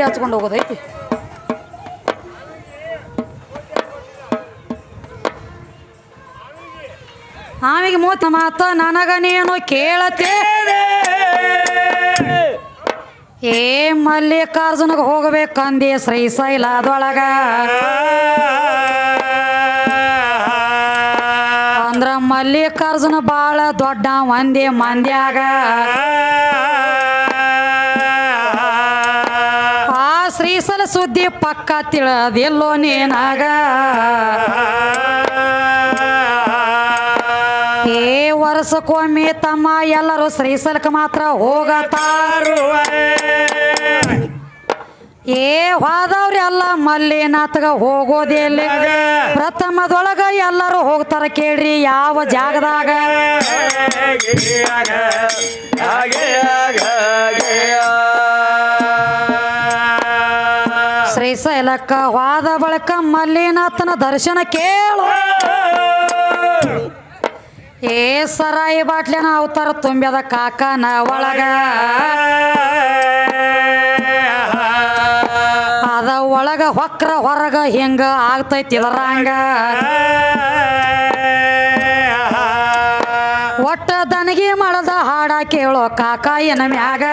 ಹಚ್ಕೊಂಡು ಹೋಗೋದೈತಿ. ಆಮೇಲೆ ಮೂತ ಮಾತ ನನಗ ನೀನು ಕೇಳತೇನೆ, ಏ ಮಲ್ಲಿಕಾರ್ಜುನಗ ಹೋಗ್ಬೇಕಂದಿ ಶ್ರೀಶೈಲದೊಳಗ. ಅಂದ್ರ ಮಲ್ಲಿಕಾರ್ಜುನ ಬಾಳ ದೊಡ್ಡ ಒಂದೇ ಮಂದ್ಯಾಗ. ಆ ಶ್ರೀಶೈಲ ಸುದ್ದಿ ಪಕ್ಕ ತಿಳಿದಿಲ್ಲೋ ನೀನಾಗ. ಏ ವರ್ಷಕ್ಕೊಮ್ಮೆ ತಮ್ಮ ಎಲ್ಲರೂ ಶ್ರೀಶೈಲಕ್ಕೆ ಮಾತ್ರ ಹೋಗತಾರು. ಏ ಹೋದವ್ರಿ ಎಲ್ಲ ಮಲ್ಲಿನಾಥಗ ಹೋಗೋದಿಲ್ಲ. ಪ್ರಥಮದೊಳಗ ಎಲ್ಲರೂ ಹೋಗ್ತಾರ ಕೇಳ್ರಿ ಯಾವ ಜಾಗದಾಗ. ಶ್ರೀಶೈಲಕ್ಕ ಹೋದ ಬಳಿಕ ಮಲ್ಲಿನಾಥನ ದರ್ಶನ ಕೇಳು. ಏ ಸರಾಯಿ ಬಾಟ್ಲಿನ ಅವತಾರ ತುಂಬ್ಯದ ಕಾಕನ ಒಳಗ. ಅದ ಒಳಗ ಹೊಕ್ರ ಹೊರಗ ಹಿಂಗ ಆಗ್ತೈತಿ ಇದರಂಗ. ಒಟ್ಟ ದನಗಿ ಮಾಡದ ಹಾಡ ಕೇಳೋ ಕಾಕ ಏನ ಮ್ಯಾಗ.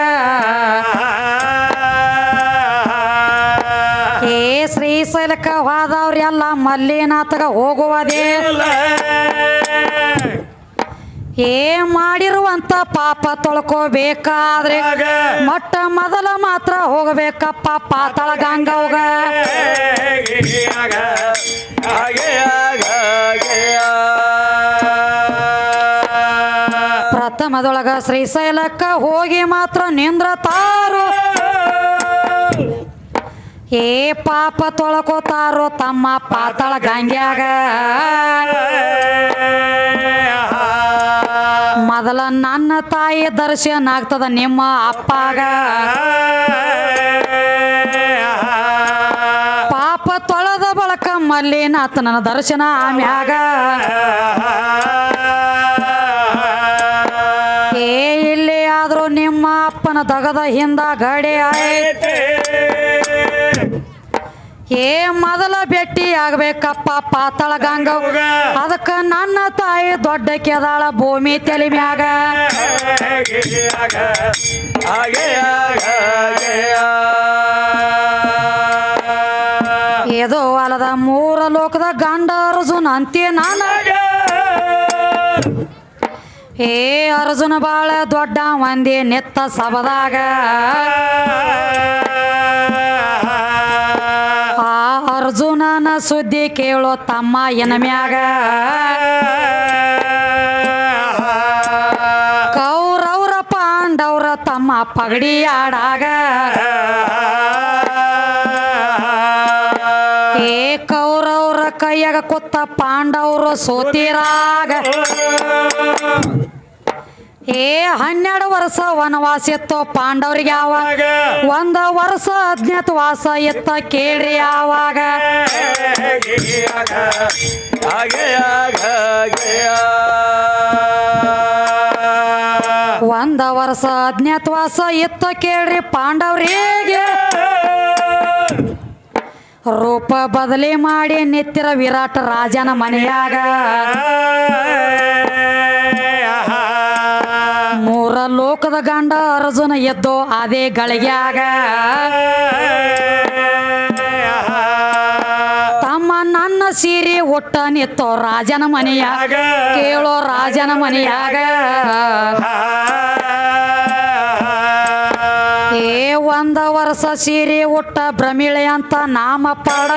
ಏ ಶ್ರೀಶೈಲಕ್ಕ ಹೋದವ್ರಿ ಎಲ್ಲ ಮಲ್ಲಿನಾಥಗ ಹೋಗುವುದೇ. ಏ ಮಾಡಿರುವಂತ ಪಾಪ ತೊಳ್ಕೋಬೇಕಾದ್ರೆ ಮೊಟ್ಟ ಮೊದಲ ಮಾತ್ರ ಹೋಗಬೇಕಪ್ಪ ಪಾತಾಳ ಗಂಗವ್ಗ. ಪ್ರಥಮದೊಳಗ ಶ್ರೀಶೈಲಕ್ಕ ಹೋಗಿ ಮಾತ್ರ ನಿಂದ್ರ ತಾರು. ಏ ಪಾಪ ತೊಳ್ಕೋತಾರೋ ತಮ್ಮ ಪಾತಾಳ ಗಂಗ್ಯಾಗ. ಮೊದಲ ನನ್ನ ತಾಯಿ ದರ್ಶನ ಆಗ್ತದ ನಿಮ್ಮ ಅಪ್ಪಾಗ. ಪಾಪ ತೊಳೆದ ಬಳಕ ಮಲ್ಲಿನಾಥನ ದರ್ಶನ ಆಮ್ಯಾಗ. ಏ ಇಲ್ಲಿ ಆದ್ರೂ ನಿಮ್ಮ ಅಪ್ಪನ ದಗದ ಹಿಂದ ಗಡಿ ಆಯ್ತು. ಏ ಮೊದಲ ಭೇಟಿ ಆಗ್ಬೇಕಪ್ಪ ಪಾತಾಳ ಗಂಗವ್ಗ. ಅದಕ್ಕ ನನ್ನ ತಾಯಿ ದೊಡ್ಡ ಕೆದಾಳ ಭೂಮಿ ತಲೆ ಮ್ಯಾಗ. ಇದು ಅಲ್ಲದ ಮೂರ ಲೋಕದ ಗಂಡ ಅರ್ಜುನ ಅಂತೀ ನಾನಾಗ. ಏ ಅರ್ಜುನ ಬಾಳ ದೊಡ್ಡ ಮಂದಿ ನೆತ್ತ ಸಬದಾಗ. ಆ ಅರ್ಜುನನ ಸುದ್ದಿ ಕೇಳೋ ತಮ್ಮ ಎನ ಮ್ಯಾಗ. ಕೌರವ್ರ ಪಾಂಡವ್ರ ತಮ್ಮ ಪಗಡಿ ಆಡಾಗ. ಏ ಕೌರವ್ರ ಕೈಯಾಗ ಕೊತ್ತ ಪಾಂಡವ್ರು ಸೋತಿರಾಗ. ಏ 12 ವರ್ಷ ವನವಾಸ ಇತ್ತು ಪಾಂಡವ್ರಿಗೆ ಯಾವಾಗ. 1 ವರ್ಷ ಅಜ್ಞಾತವಾಸ ಇತ್ತ ಕೇಳ್ರಿ ಯಾವಾಗ. ಒಂದ ವರ್ಷ ಅಜ್ಞಾತವಾಸ ಇತ್ತ ಕೇಳ್ರಿ ಪಾಂಡವ್ರಿಗೆ. ರೂಪ ಬದಲಿ ಮಾಡಿ ನಿತ್ತಿರ ವಿರಾಟ ರಾಜನ ಮನೆಯಾಗ. ಮೂರ ಲೋಕದ ಗಂಡ ಅರ್ಜುನ ಎದ್ದು ಅದೇ ಗಳಿಗ್ಯಾಗ. ತಮ್ಮ ನನ್ನ ಸೀರೆ ಒಟ್ಟ ನಿತ್ತೋ ರಾಜನ ಮನೆಯಾಗ. ಕೇಳೋ ರಾಜನ ಮನೆಯಾಗ. ಏ 1 ವರ್ಷ ಸೀರೆ ಒಟ್ಟ ಭ್ರಮಿಳೆ ಅಂತ ನಾಮ ಪಡ.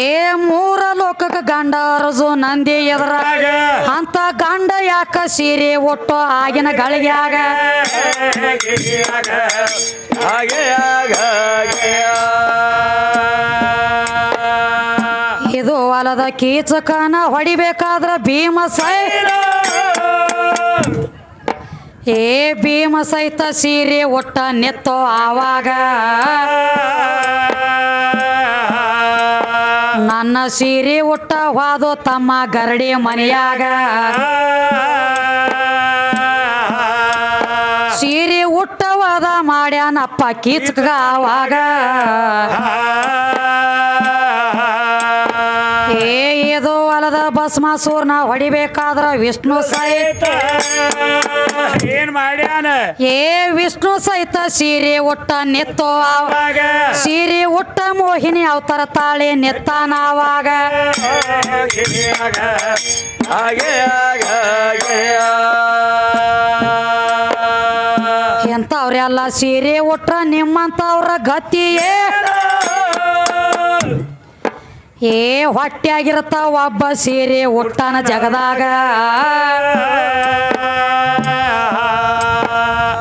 ಏ 3 ಲೋಕಕ್ಕೆ ಗಂಡ ಅರಜು ನಂದಿ ಎದುರಾಗ. ಅಂತ ಗಂಡ ಯಾಕ ಸೀರೆ ಒಟ್ಟು ಆಗಿನ ಗಳಿಗ್ಯಾಗ. ಇದು ಹೊಲದ ಕೀಚಕನ ಹೊಡಿಬೇಕಾದ್ರ ಭೀಮಸೈನ. ಏ ಭೀಮ ಸಹಿತ ಸೀರೆ ಒಟ್ಟ ನೆತ್ತೋ ಆವಾಗ. ನನ್ನ ಸೀರೆ ಒಟ್ಟ ಹೋದೋ ತಮ್ಮ ಗರಡಿ ಮನೆಯಾಗ. ಸೀರೆ ಉಟ್ಟವ ಹೊಲದ ಮಾಡ್ಯಾನಪ್ಪ ಕೀಚಕ ಅವಾಗ ಇದು ಹೊಲದ ಭಸ್ಮಾಸೂರ್ನ ಹೊಡಿಬೇಕಾದ್ರ ವಿಷ್ಣು ಸಹಿತ ಏನ್ ಮಾಡ್ಯಾನ ವಿಷ್ಣು ಸಹಿತ ಸೀರೆ ಉಟ್ಟ ನೆತ್ತೋ ಅವಾಗ ಸೀರೆ ಉಟ್ಟ ಮೋಹಿನಿ ಅವತಾರ ತಾಳಿ ನೆತ್ತಾನ ಅವಾಗ ಎಂತವ್ರೆಲ್ಲ ಸೀರೆ ಉಟ್ರ ನಿಮ್ಮಂತವ್ರ ಗತಿಯೇ ಹೊಟ್ಟೆಯಾಗಿರತ್ತ ಒಬ್ಬ ಸೀರೆ ಉಟ್ಟನ ಜಗದಾಗ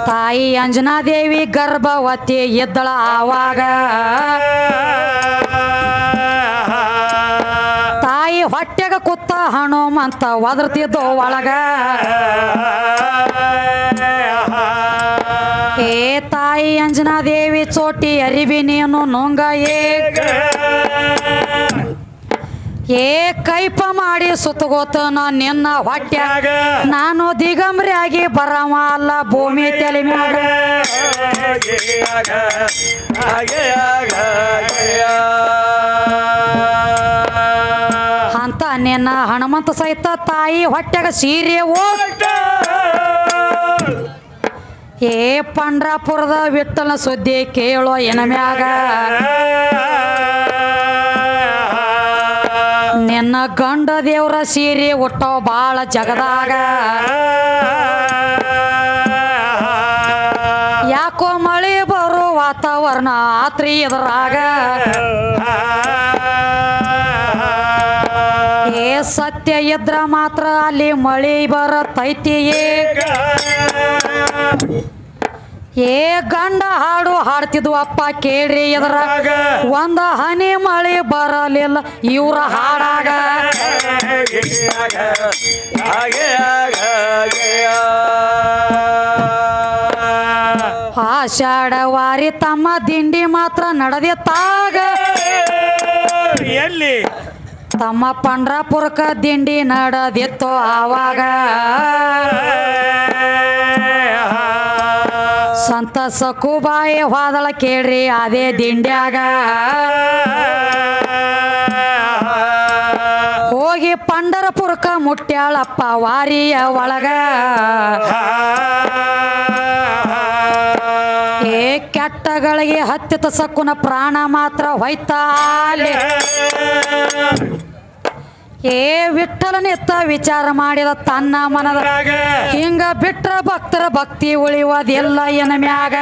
ತಾಯಿ ಅಂಜನಾದೇವಿ ಗರ್ಭವತಿ ಇದ್ದಳ ಆವಾಗ ತಾಯಿ ಹೊಟ್ಟೆಗ ಕುತ್ತ ಹನುಮಂತ ಒದರ್ತಿದ್ದೋ ಒಳಗ ತಾಯಿ ಅಂಜನಾದೇವಿ ಚೋಟಿ ಅರಿವಿ ನೀನು ನುಂಗ ಕೈಪ ಮಾಡಿ ಸುತ್ತಗೋತ ನಿನ್ನ ಹೊಟ್ಯಾಗ ನಾನು ದಿಗಂಬರಿ ಆಗಿ ಬರವ ಅಲ್ಲ ಭೂಮಿ ತಲೆ ಮ್ಯಾಗ ಅಂತ ನಿನ್ನ ಹನುಮಂತ ಸಹಿತ ತಾಯಿ ಹೊಟ್ಯಾಗ ಸೀರೆ ಓಟ ಪಂಡ್ರಾಪುರದ ವಿಠ್ಠಲನ ಸುದ್ದಿ ಕೇಳೋ ಎನಮ್ಯಾಗ ನಿನ್ನ ಗಂಡ ದೇವ್ರ ಸೀರೆ ಉಟ್ಟೋ ಬಾಳ ಜಗದಾಗ ಯಾಕೋ ಮಳೆ ಬರೋ ವಾತಾವರಣ ಆತ್ರಿ ಎದುರಾಗ ಸತ್ಯ ಇದ್ರ ಮಾತ್ರ ಅಲ್ಲಿ ಮಳೆ ಬರತೈತಿ ಗಂಡ ಹಾಡು ಹಾಡ್ತಿದ್ವು ಅಪ್ಪ ಕೇಳ್ರಿ ಎದುರಾಗ ಒಂದ ಹನಿ ಮಳೆ ಬರಲಿಲ್ಲ ಇವ್ರ ಹಾಡಾಗ ಆಷಾಢವಾರಿ ತಮ್ಮ ದಿಂಡಿ ಮಾತ್ರ ನಡೆದಿತ್ತಾಗ ಎಲ್ಲಿ ತಮ್ಮ ಪಂಡ್ರಾಪುರಕ ದಿಂಡಿ ನಡೆದಿತ್ತು ಆವಾಗ ಸಂತ ಸಕುಬಾಯಿ ಹೋದಳ ಕೇಳ್ರಿ ಅದೇ ದಿಂಡ್ಯಾಗ ಹೋಗಿ ಪಂಡರಪುರಕ ಮುಟ್ಟ್ಯಾಳಪ್ಪ ವಾರಿಯ ಒಳಗ ಕೆಟ್ಟಗಳಿಗೆ ಹತ್ತಿತ ಸಕ್ಕುನ ಪ್ರಾಣ ಮಾತ್ರ ಹೋಯ್ತಾಲೆ ವಿಠ್ಠಲನಿತ್ತ ವಿಚಾರ ಮಾಡಿದ ತನ್ನ ಮನದ ಹಿಂಗ ಬಿಟ್ರ ಭಕ್ತರ ಭಕ್ತಿ ಉಳಿಯೋದಿಲ್ಲ ಎನ ಮ್ಯಾಗ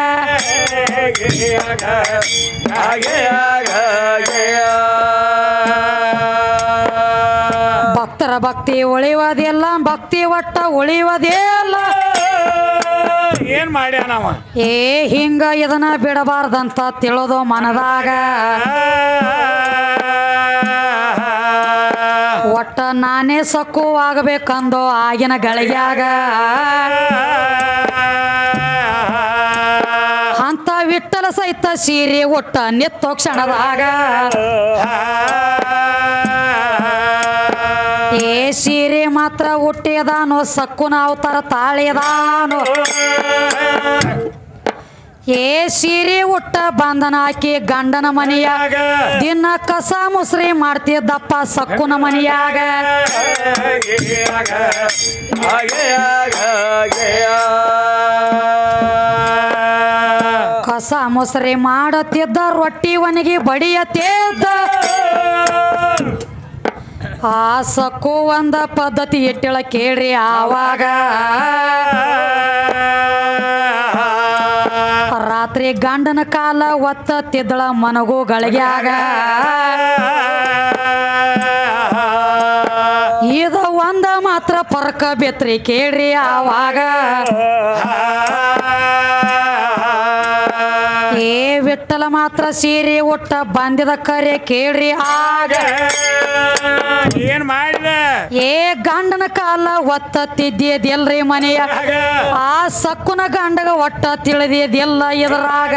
ಭಕ್ತರ ಭಕ್ತಿ ಉಳಿಯೋದಿಲ್ಲ ಭಕ್ತಿ ಒಟ್ಟ ಉಳಿಯೋದೇ ಇಲ್ಲ ಏನ್ ಮಾಡ್ಯಾನವ ಹಿಂಗ ಇದನ್ನ ಬಿಡಬಾರ್ದಂತ ತಿಳಿದು ಮನದಾಗ ಒಟ್ಟ ನಾನೇ ಸಕ್ಕು ಆಗಬೇಕಂದು ಆಗಿನ ಗಳಿಗ್ಯಾಗ ಅಂತ ವಿಠ್ಠಲ ಸಹಿತ ಸೀರೆ ಒಟ್ಟ ನಿತ್ತೋ ಕ್ಷಣದಾಗ ಸೀರೆ ಮಾತ್ರ ಹುಟ್ಟಿದಾನು ಸಕ್ಕುನ ಅವತಾರ ತಾಳಿದಾನು ಸೀರೆ ಉಟ್ಟ ಬಂಧನ ಹಾಕಿ ಗಂಡನ ಮನೆಯಾಗ ದಿನ ಕಸ ಮುಸ್ರಿ ಮಾಡ್ತಿದ್ದಪ್ಪ ಸಕ್ಕುನ ಮನೆಯಾಗ ಕಸ ಮುಸ್ರಿ ಮಾಡತ್ತಿದ್ದ ರೊಟ್ಟಿ ಒಣಗಿ ಬಡಿಯತ್ತಿದ್ದ ಆ ಸಕ್ಕು ಒಂದ ಪದ್ಧತಿ ಇಟ್ಟಿಳ ಕೇಳ್ರಿ ಆವಾಗ ರಾತ್ರಿ ಗಂಡನ ಕಾಲ ಒತ್ತತ್ತಿದ್ದಳ ಮನಗು ಗಳಿಗ್ಯಾಗ ಇದು ಒಂದ ಮಾತ್ರ ಪರ್ಕ ಬೆತ್ರಿ ಕೇಳ್ರಿ ಆವಾಗ ವಿಠ್ಠಲ ಮಾತ್ರ ಸೀರೆ ಉಟ್ಟ ಬಂದಿದ ಕರೆ ಕೇಳ್ರಿ ಆಗ ಏನ್ ಮಾಡಿದ ಗಂಡನ ಕಾಲ ಒತ್ತತ್ತಿದ್ದಿದ್ದಿಲ್ರಿ ಮನೆಯ ಆ ಸಕ್ಕುನ ಗಂಡಗ ಒಟ್ಟ ತಿಳಿದಿದ್ದಿಲ್ಲ ಇದ್ರಾಗ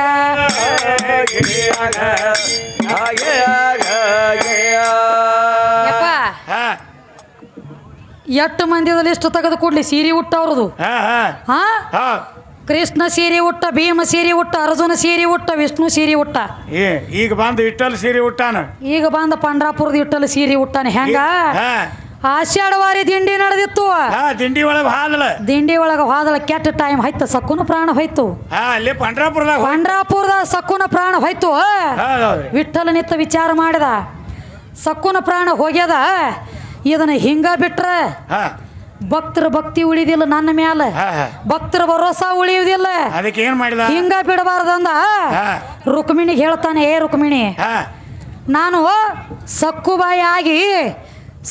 ಎಷ್ಟು ಮಂದಿದಲ್ಲಿ ಇಷ್ಟು ತೆಗೆದು ಕೊಡ್ಲಿ ಸೀರೆ ಉಟ್ಟವ್ರದು ಕೃಷ್ಣ ಸೀರೆ ಉಟ್ಟ, ಭೀಮ ಸೀರೆ ಉಟ್ಟ, ಅರ್ಜುನ ಸೀರೆ ಉಟ್ಟ, ವಿಷ್ಣು ಸೀರೆ ಉಟ್ಟ. ಈಗ ಬಂದು ಇಟ್ಟಲ್ ಸೀರೆ ಉಟ್ಟಾನ. ಈಗ ಬಂದ ಪಂಡ್ರಾಪುರದ ಇಟ್ಟಲ್ಲಿ ಸೀರೆ ಉಟ್ಟಾನ. ಹೆಂಗ ಆಷಾಢವಾರಿ ದಿಂಡಿ ನಡೆದಿತ್ತು. ದಿಂಡಿ ಒಳಗೆ ಹಾದಳ. ದಿಂಡಿ ಒಳಗೆ ಹೋದಳ. ಕೆಟ್ಟ ಟೈಮ್ ಹೋಯ್ತು, ಸಕ್ಕುನ ಪ್ರಾಣ ಹೋಯ್ತು. ಅಲ್ಲಿ ಪಂಡ್ರಾಪುರದ ಸಕ್ಕುನ ಪ್ರಾಣ ಹೋಯ್ತು. ವಿಠ್ಠಲ ನಿತ್ತ ವಿಚಾರ ಮಾಡಿದ, ಸಕ್ಕುನ ಪ್ರಾಣ ಹೋಗ್ಯದ, ಇದನ್ನ ಹಿಂಗ ಬಿಟ್ರ ಭಕ್ತರ ಭಕ್ತಿ ಉಳಿದಿಲ್ಲ ನನ್ನ ಮ್ಯಾಲ, ಭಕ್ತರ ಭರೋಸಾ ಉಳಿಯುವುದಿಲ್ಲ. ಅದಕ್ಕೆ ಏನ್ ಮಾಡಿದ? ಹಿಂಗ ಬಿಡಬಾರ್ದಂದ ರುಕ್ಮಿಣಿಗೆ ಹೇಳ್ತಾನೆ, ಏ ರುಕ್ಮಿಣಿ, ನಾನು ಸಕ್ಕುಬಾಯಿ ಆಗಿ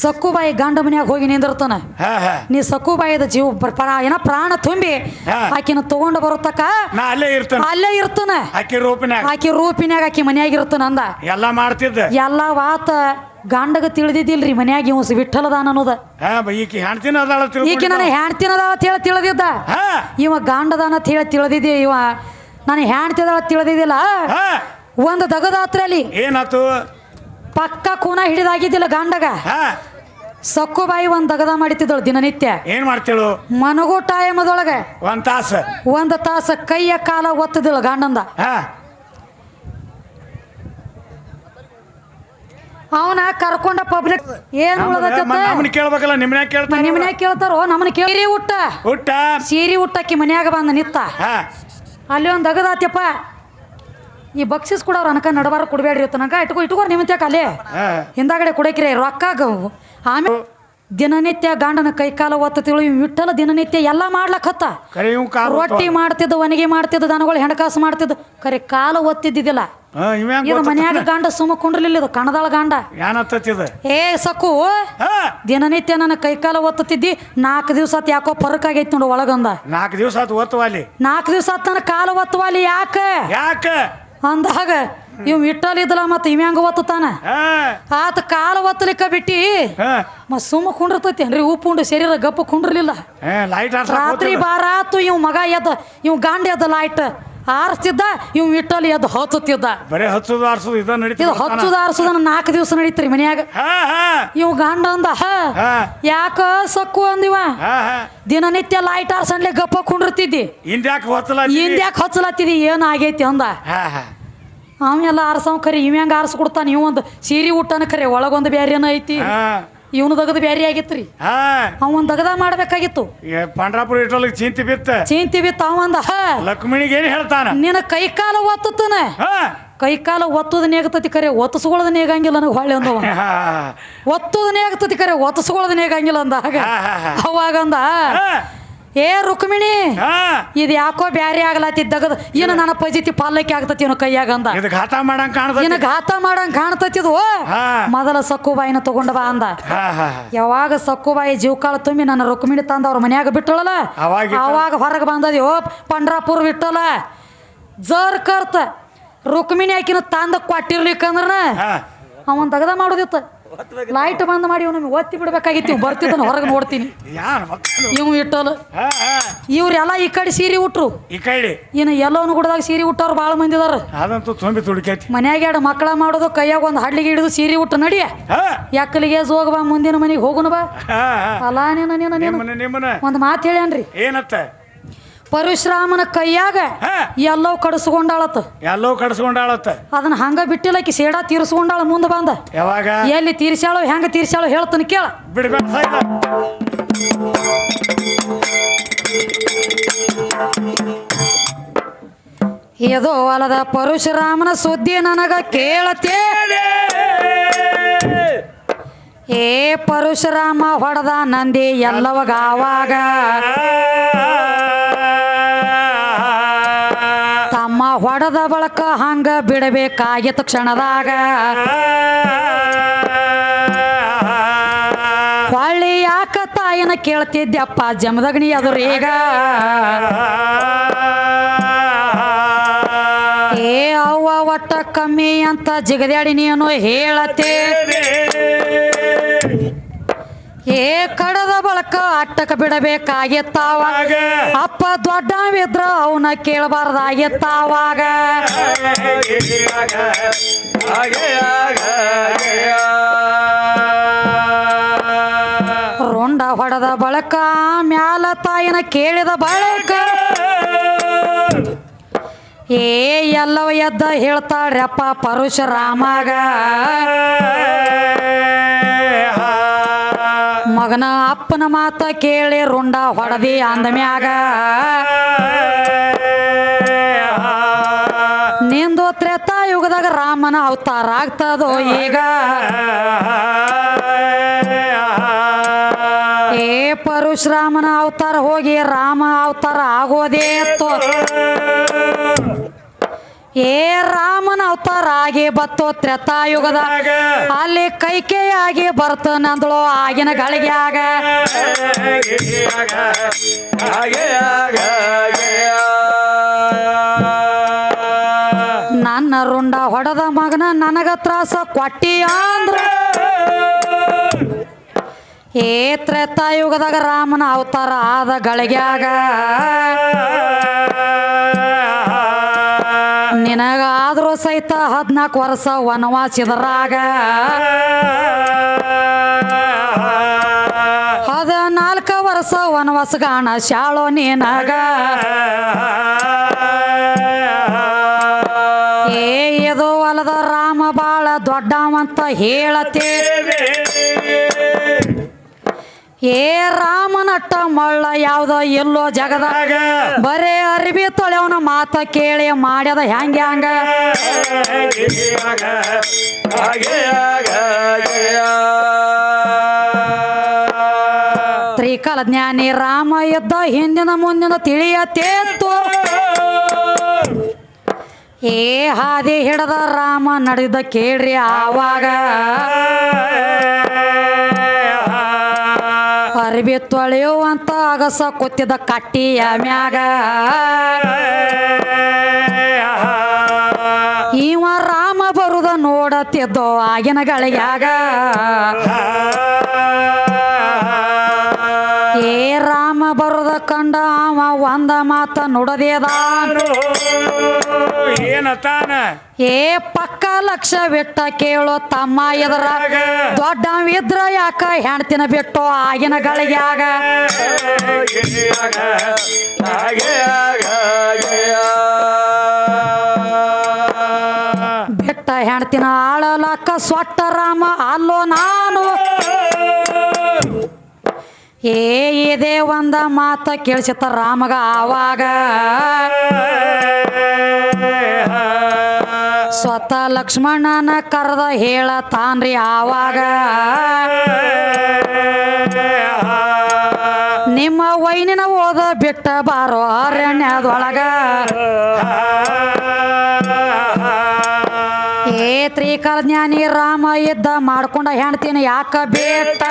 ಸಕ್ಕುಬಾಯಿ ಗಂಡ ಮನ್ಯಾಗ ಹೋಗಿ ನಿಂದಿರ್ತಾನ. ನೀ ಸಕ್ಕುಬಾಯಿದ ಜೀವ ಏನ ಪ್ರಾಣ ತುಂಬಿ ಆಕಿನ ತಗೊಂಡು ಬರುತ್ತಕ್ಕ ಅಲ್ಲೇ ಇರ್ತಾನ. ಆಕಿ ರೂಪಿನ್ಯಾಗ ಆಕಿ ಮನ್ಯಾಗ ಇರ್ತಾನ ಅಂದ. ಎಲ್ಲ ಮಾಡ್ತಿದ್ದ. ಎಲ್ಲ ವಾತ ಗಂಡಗ ತಿಳಿದಿದ್ದಿಲ್ರಿ ಮನ್ಯಾಗ ಇವ್ ವಿಠಲದಾನ ಅನ್ನೋದ. ಈಕಿ ನಾನು ಹೆಣ್ತಿನದಾಳ ಅಂತ ಹೇಳಿ ತಿಳಿದಿದ್ದ. ಇವ ಗಂಡದಾನ ಅಂತ ಹೇಳಿ ತಿಳಿದಿದ್ದೆ. ಇವ ನಾನು ಹೆಣ್ತಿದಾಳ ತಿಳಿದಿದ್ದಿಲ್ಲ. ಒಂದು ದಗದಾತ್ರಲ್ಲಿ ಏನಾತು? ಪಕ್ಕ ಕೂನ ಹಿಡಿದಾಗಿದ್ದಿಲ್ಲ ಗಂಡಗ. ಸಕ್ಕುಬಾಯಿ ಒಂದ್ ದಗದ ಮಾಡಿತಿದ್ದಳು ದಿನನಿತ್ಯ. ಏನ್ ಮಾಡ್ತಿಳು? ಮನಗು ಟೈಮದೊಳಗೆ ಒಂದ್ ತಾಸ ಕೈಯ ಕಾಲ ಒತ್ತದಿಲ್ಲ ಗಂಡಂದ. ಅವನ ಕರ್ಕೊಂಡ ಪಬ್ಲಿಕ್ ಏನ್ ಕೇಳ್ಬೇಕಲ್ಲ, ನಿಮ್ಮನ್ಯಾಗ ಕೇಳ್ತಾರೋ? ನಮ್ಮನ್ನ ಸೀರೆ ಉಟ್ಟ ಸೀರೆ ಉಟ್ಟಕ್ಕಿ ಮನ್ಯಾಗ ಬಂದ ನಿತ್ತ. ಅಲ್ಲಿ ಒಂದ್ ದಗದಾತ್ಯಪ್ಪ. ಈ ಬಕ್ಸಿಸ್ ಕೊಡೋರು ಅನಕ ನಡಬಾರ ಕೊಡ್ಬೇಡ್ರಿ ತನಕ ಇಟ್ಕೋರ್ ನಿಮ್ಮತ್ಯಾಕ ಅಲ್ಲೇ ಹಿಂದಾಗಡೆ ಕುಡಕ್ರಿ ರೊಕ್ಕಾಗ. ಆಮೇಲೆ ದಿನನಿತ್ಯ ಗಂಡನ ಕೈ ಕಾಲ ಒತ್ತತಿಳು. ವಿಠಲ ದಿನನಿತ್ಯ ಎಲ್ಲ ಮಾಡ್ಲಕತ್ತ. ರೊಟ್ಟಿ ಮಾಡ್ತಿದ್ದ, ಒಣಗಿ ಮಾಡ್ತಿದ್ದ, ದನಗಳು ಹೆಣಕಾಸು ಮಾಡ್ತಿದ್ದ, ಕರೆ ಕಾಲ ಒತ್ತಿದ್ದಿದ್ದಿಲ್ಲ. ಇದು ಮನ್ಯಾಗ ಗಂಡ ಸುಮ್ಮ ಕುಂಡ್ರಲಿಲ್ಲ. ಇದು ಕಣದಾಳ ಗಂಡ ಏ ಸಕ್ಕು ದಿನನಿತ್ಯ ನನ್ನ ಕೈ ಕಾಲ ಒತ್ತತಿದ್ದಿ. 4 ದಿವಸ ಯಾಕೋ ಪರಕ್ ಆಗೈತಿ ನೋಡು ಒಳಗಂದ. 4 ದಿವಸ 4 ದಿವಸ ನನ್ನ ಕಾಲ ಒತ್ತುವಲ್ಲಿ ಯಾಕ ಅಂದಾಗ ಇವ್ ವಿಠಲ್ ಇದ್ದಲ್ಲ ಮತ್ತ ಇವ್ ಹೆಂಗ ಒತ್ತಾನ ಆತ ಕಾಲ ಒತ್ತಲಿಕ್ಕ ಬಿಟ್ಟಿ ಮತ್ ಸುಮ್ಮ ಕುಂಡಿರ್ತೈತಿ ಏನ್ರಿ? ಉಪ್ಪುಂಡು ಶರೀರ ಗಪ್ಪ ಕುಂಡ್ರಲಿಲ್ಲ. ರಾತ್ರಿ ಬಾರಾತು ಇವ್ ಮಗ ಎದ್ದ, ಇವ್ ಗಂಡ ಎದ್ದ ಲೈಟ್ ಆರಿಸ್ತಿದ್ದ, ಇವ್ ವಿಠಲ್ ಎದ್ದು ಹಚ್ಚುತ್ತಿದ್ದ. ಹಚ್ಚುದು ಆರ್ಸುದ 4 ದಿವಸ ನಡೀತ್ರಿ ಮನ್ಯಾಗ. ಇವ್ ಗಂಡ ಅಂದ, ಯಾಕ ಸಕ್ಕು ಅಂದಿವ, ದಿನನಿತ್ಯ ಲೈಟ್ ಆರ್ಸನ್ಲೆ ಗಪ್ಪ ಕುಂಡಿರ್ತಿದ್ದಿ, ಹಿಂದ್ಯಾಕ ಹಚ್ಚಲತ್ತಿದಿ, ಏನ್ ಆಗೈತಿ ಅಂದ. ಅವೆಲ್ಲ ಆರ್ಸವ್ ಕರಿ ಇವ್ ಹೆಂಗ ಆರ್ಸ್ಕೊಡ್ತಾನ. ಇವ್ ಒಂದು ಸೀರೆ ಉಟ್ಟನ ಕರೆ ಒಳಗೊಂದು ಬ್ಯಾರೇನ ಐತಿ, ಇವನು ದಗದ ಬ್ಯಾರಿ ಆಗಿತ್ರಿ. ಅವನ್ ದಗದ ಮಾಡ್ಬೇಕಾಗಿತ್ತು. ಪಂಡ್ರಾಪುರ ಇಟ್ಟೊಳಗೆ ಚಿಂತಿ ಬಿತ್ತ. ಅವಂದ ಲಕ್ಷ್ಮಣಿಗೆ ಏನ್ ಹೇಳ್ತಾನ? ನಿನ್ನ ಕೈ ಕಾಲ ಒತ್ತುತ್ತಾನ. ಕೈ ಕಾಲ ಒತ್ತುದ ನೇಗತತಿ ಕರೆ ಒತ್ತಸ್ಕೊಳ್ಳೋದ ನೇಗಂಗಿಲ್ಲ ನನಗೆ ಹೊಳ್ಳಿ ಅಂದವ. ಒತ್ತುದ ನೇಗತತಿ ಕರೆ ಒತ್ತಸ್ಕೊಳ್ಳೋದ ನೇಗಂಗಿಲ್ಲ ಅಂದಾಗ ಅವಾಗಂದ, ಏ ರುಕ್ಮಿಣಿ, ಇದು ಯಾಕೋ ಬ್ಯಾರಿ ಆಗ್ಲತ್ತಿದ್ದಗದ, ಏನು ನನ್ನ ಪಜಿತಿ ಪಾಲಕ್ಕೆ ಆಗ್ತತಿ ಇವನು ಕೈಯಾಗಂದ. ಘಾತ ಮಾಡಂಗ್ ಕಾಣ್ತತಿ. ಇದು ಮೊದಲ ಸಕ್ಕುಬಾಯಿನ ತಗೊಂಡ ಬಾ ಅಂದ. ಯಾವಾಗ ಸಕ್ಕುಬಾಯಿ ಜೀವಕಾಳ ತುಂಬಿ ನನ್ನ ರುಕ್ಮಿಣಿ ತಂದ ಅವ್ರ ಮನ್ಯಾಗ ಬಿಟ್ಟಳಲ್ಲ, ಅವಾಗ ಹೊರಗೆ ಬಂದದಿ. ಓ ಪಂಡ್ರಾಪುರ ಬಿಟ್ಟಲ್ಲ ಜರ್ ಕರ್ತ ರುಕ್ಮಿಣಿ ಆಕಿನ ತಂದ ಕೊಟ್ಟಿರ್ಲಿಕ್ಕಂದ್ರ ಅವನ್ ತಗದ ಮಾಡೋದಿತ್ತ. ಲೈಟ್ ಬಂದ್ ಮಾಡಿ ಇವ್ ನಮ್ಗೆ ಒತ್ತಿ ಬಿಡ್ಬೇಕಾಗಿತ್ತು. ಬರ್ತಿದ್ದಾನ ಹೊರಗೆ ನೋಡ್ತೀನಿ. ಇವ್ ಇಟ್ಟಲು ಇವ್ರೆಲ್ಲ ಈ ಕಡೆ ಸೀರೆ ಉಟ್ರು. ಇನ್ನು ಎಲ್ಲವನು ಗುಡದಾಗ ಸೀರೆ ಉಟ್ಟವ್ರು ಭಾಳ ಮಂದಿ ಅದಾರ. ಮನ್ಯಾಗ 2 ಮಕ್ಕಳ ಮಾಡೋದು, ಕೈಯಾಗ ಒಂದು ಹಡ್ಲಿಗೆ ಹಿಡಿದು ಸೀರೆ ಉಟ್ಟು ನಡಿಯ ಯಾಕಲಿಗೆ ಜೋಗ ಬಾ, ಮುಂದಿನ ಮನೆಗೆ ಹೋಗುನ ಬಾ. ಅಲ್ಲ ಒಂದು ಮಾತು ಹೇಳ್ಯಾನ್ರಿ. ಏನತ್ತ? ಪರಶುರಾಮನ ಕೈಯಾಗ ಎಲ್ಲವೂ ಕಡಿಸ್ಕೊಂಡಾಳತ್ತ. ಅದನ್ನ ಹಂಗ ಬಿಟ್ಟಿಲ್ಲಕಿ ಸೇಡಾ ತೀರ್ಸ್ಕೊಂಡಾಳ. ಮುಂದೆ ಬಂದ ಯಾವಾಗ ಎಲ್ಲಿ ತೀರ್ಸ್ಯಾಳೋ ಹೆಂಗ ತೀರ್ಸ್ಯಾಳೋ ಹೇಳ್ತಾನೆ ಕೇಳ. ಇದು ಅಲ್ಲದ ಪರಶುರಾಮನ ಸುದ್ದಿ ನನಗ ಕೇಳತೇ. ಏ ಪರಶುರಾಮ ಹೊಡೆದ ನಂದಿ ಎಲ್ಲವಾಗ ಆವಾಗ, ತಮ್ಮ ಹೊಡೆದ ಬಳಕ ಹಂಗ ಬಿಡಬೇಕಾಗಿತ್ತು ಕ್ಷಣದಾಗ. ಹೊಳ್ಳಿ ಯಾಕ ತಾಯಿನ ಕೇಳ್ತಿದ್ಯಪ್ಪ ಜಮದಗ್ನಿ ಅದುರೀಗ. ಏ ಅವ್ವ ಒಟ್ಟ ಕಮ್ಮಿ ಅಂತ ಜಿಗದ್ಯಾಡಿ ನೀನು ಹೇಳತ್ತೆ. ಏ ಕಡದ ಬಳಕ ಅಟ್ಟಕ ಬಿಡಬೇಕಾಗಿತ್ತಾವಾಗ, ಅಪ್ಪ ದೊಡ್ಡವಿದ್ರ ಅವನ ಕೇಳಬಾರ್ದಾಗಿತ್ತಾವಾಗ. ರುಂಡ ಹೊಡೆದ ಬಳಕ ಮ್ಯಾಲ ತಾಯಿನ ಕೇಳಿದ ಬಳಕ, ಏ ಎಲ್ಲವ ಎದ್ದ ಹೇಳ್ತಾಳ್ರಪ್ಪ ಪರಶುರಾಮಗ ಮಗನ ಅಪ್ಪನ ಮಾತ ಕೇಳಿ ರುಂಡ ಹೊಡೆದಿ ಅಂದಮ್ಯಾಗ ನಿಂದು ತ್ರೇತಾಯುಗದಾಗ ರಾಮನ ಅವತಾರ ಆಗ್ತದೋ ಈಗ ಏ ಪರಶುರಾಮನ ಅವತಾರ ಹೋಗಿ ರಾಮ ಅವತಾರ ಆಗೋದೇ ಏ ರಾಮನ ಅವತಾರ ಆಗಿ ಬತ್ತೋ ತ್ರೇತಾಯುಗದಾಗ ಅಲ್ಲಿ ಕೈಕೇಯಾಗಿ ಬರ್ತನಂದಳು ಆಗಿನ ಗಳಿಗ್ಯಾಗ ನನ್ನ ರುಂಡ ಹೊಡೆದ ಮಗನ ನನಗ ತ್ರಾಸ ಕೊಟ್ಟಿ ಅಂದ್ರ ಏ ತ್ರೇತಾಯುಗದಾಗ ರಾಮನ ಅವತಾರ ಆದ ಗಳಿಗ್ಯಾಗ ನಿನಗಾದ್ರೂ ಸಹಿತ 14 ವರ್ಷ ವನವಾಸಿದರಾಗ 14 ವರ್ಷ ವನವಾಸಗಾಣ ಶಾಳೋ ನಿನಗ ಏ ಇದು ಹೊಲದ ರಾಮ ಬಾಳ ದೊಡ್ಡವಂತ ಹೇಳತೇವೆ ಏ ರಾಮನಟ್ಟ ಮಳ್ಳ ಯಾವ್ದ ಎಲ್ಲೋ ಜಗದಾಗ ಬರೇ ಅರಿವಿ ತೊಳೆಯವನ ಮಾತ ಕೇಳಿ ಮಾಡ್ಯದ ಹ್ಯಾಂಗ ತ್ರಿಕಾಲ ಜ್ಞಾನಿ ರಾಮ ಯುದ್ಧ ಹಿಂದಿನ ಮುಂದಿನ ತಿಳಿಯತೇತ್ತು ಏ ಹಾದಿ ಹಿಡದ ರಾಮ ನಡೆದ ಕೇಳ್ರಿ ಆವಾಗ ಅರಿವಿ ತೊಳೆಯುವಂತ ಅಗಸ ಕೂತಿದ ಕಟ್ಟಿಯ ಮ್ಯಾಗ ಇವ ರಾಮ ಬರುದ ನೋಡತಿದ್ದೋ ಆಗಿನ ಗಳಿಗ್ಯಾಗ ಏ ರಾಮ ಬರುದ ಕಂಡ ಅವ ಒಂದ ಮಾತ ನುಡದೇದ ಏನತಾನ ಏ ಪಕ್ಕ ಲಕ್ಷ ಬಿಟ್ಟ ಕೇಳೋ ತಮ್ಮ ಎದರಾಗ ದೊಡ್ಡವಿದ್ರ ಯಾಕ ಹೆಣ್ತಿನ ಬಿಟ್ಟು ಆಗಿನ ಗಳಿಗ್ಯಾಗ ಬಿಟ್ಟ ಹೆಣ್ತಿನ ಆಳಲಕ್ಕ ಸೊಟ್ಟ ರಾಮ ಅಲ್ಲೋ ನಾನು ಏ ಇದೇ ಒಂದ ಮಾತ ಕೇಳಿಸಿತ ರಾಮಗ ಆವಾಗ ಸ್ವತಃ ಲಕ್ಷ್ಮಣನ ಕರೆದ ಹೇಳತಾನ್ರಿ ಆವಾಗ ನಿಮ್ಮ ವೈನಿನ ಓದ ಬಿಟ್ಟ ಬಾರೋ ಅರಣ್ಯದೊಳಗ ಏ ತ್ರಿಕಾಲ ಜ್ಞಾನಿ ರಾಮ ಯುದ್ಧ ಮಾಡ್ಕೊಂಡ ಹೆಣ್ತೀನಿ ಯಾಕ ಬೇಟ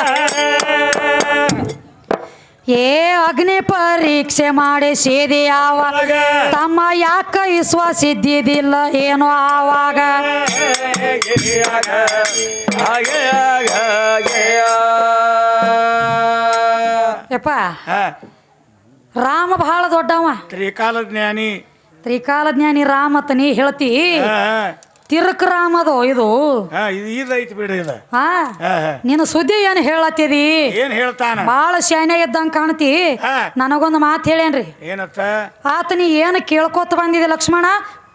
ಏ ಅಗ್ನಿ ಪರೀಕ್ಷೆ ಮಾಡಿ ಸೇದಿ ಆವಾಗ ತಮ್ಮ ಯಾಕ ವಿಶ್ವಾಸ ಇದ್ದಿದ್ದಿಲ್ಲ ಏನೋ ಆವಾಗ ಯಪ್ಪ ರಾಮ ಬಹಳ ದೊಡ್ಡವ ತ್ರಿಕಾಲ ಜ್ಞಾನಿ ರಾಮ ಅಂತ ನೀ ಹೇಳ್ತಿ ತಿರುಕ್ ರಾಮದು ಇದು ಇದೈತಿ ಬಿಡ ಇದು ನೀನು ಸುದ್ದಿ ಏನು ಹೇಳತ್ತಿದಿ ಏನ್ ಹೇಳ್ತಾನ ಬಾಳ ಶಾನೆ ಇದ್ದಂಗ ಕಾಣ್ತಿ ನನಗೊಂದು ಮಾತು ಹೇಳೇನ್ರಿ ಏನತ್ತ ಆತ ನೀ ಏನು ಕೇಳ್ಕೊತ ಬಂದಿದೆ ಲಕ್ಷ್ಮಣ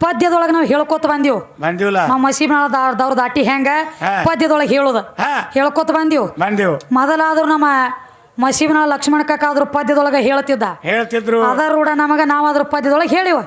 ಪದ್ಯದೊಳಗೆ ನಾವು ಹೇಳ್ಕೊತ ಬಂದಿವಲ್ಲ ನಾವು ಮಸೀಬ್ನವ್ರ ದಾಟಿ ಹೆಂಗ ಪದ್ಯದೊಳಗೆ ಹೇಳುದ ಹೇಳ್ಕೊತ ಬಂದಿವ್ ಮೊದಲಾದ್ರೂ ನಮ್ಮ ಮಸೀಬ್ನ ಲಕ್ಷ್ಮಣ ಕಾಕ ಆದ್ರೂ ಪದ್ಯದೊಳಗೆ ಹೇಳ್ತಿದ್ರು ಅದ ರೂಢ ನಮಗ ನಾವಾದ್ರೂ ಪದ್ಯದೊಳಗೆ ಹೇಳಿವ